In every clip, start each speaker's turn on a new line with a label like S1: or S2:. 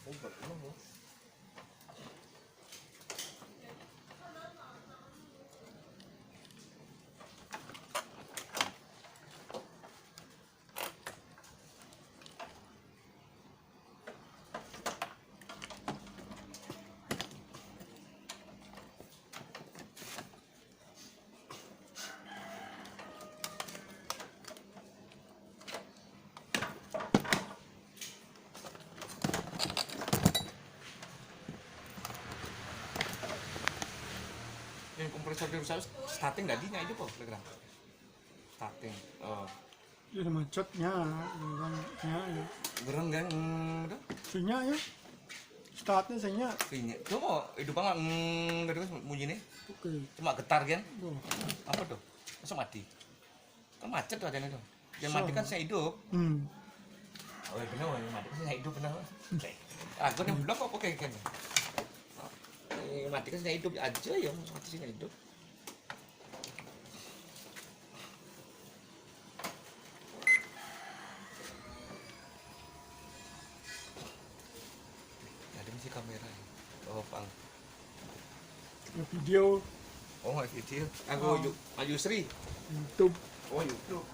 S1: Oh, belum loh. Yang kompresor dirusak starting tadinya itu kok kira starting
S2: Ini macetnya, gerangnya ya.
S1: gereng kan itu
S2: Sinya ya, startnya sinya.
S1: ini tuh mau hidup banget dari bunyi nih
S2: Oke.
S1: cuma getar kan
S2: Tuh.
S1: apa tuh masuk mati kan macet tuh adanya tuh yang mati kan saya hidup oh iya bener yang mati kan saya hidup bener aku nih blok kok kayak gini mati kan saya hidup aja ya mati saya hidup. Ada sih kamera oh pang
S2: Ya, video
S1: oh nggak video aku Yusri
S2: YouTube.
S1: oh YouTube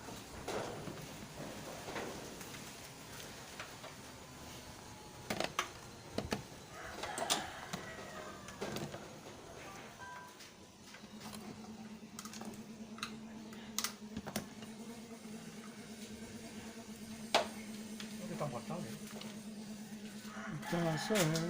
S1: kita potong ya
S2: Biasa ya.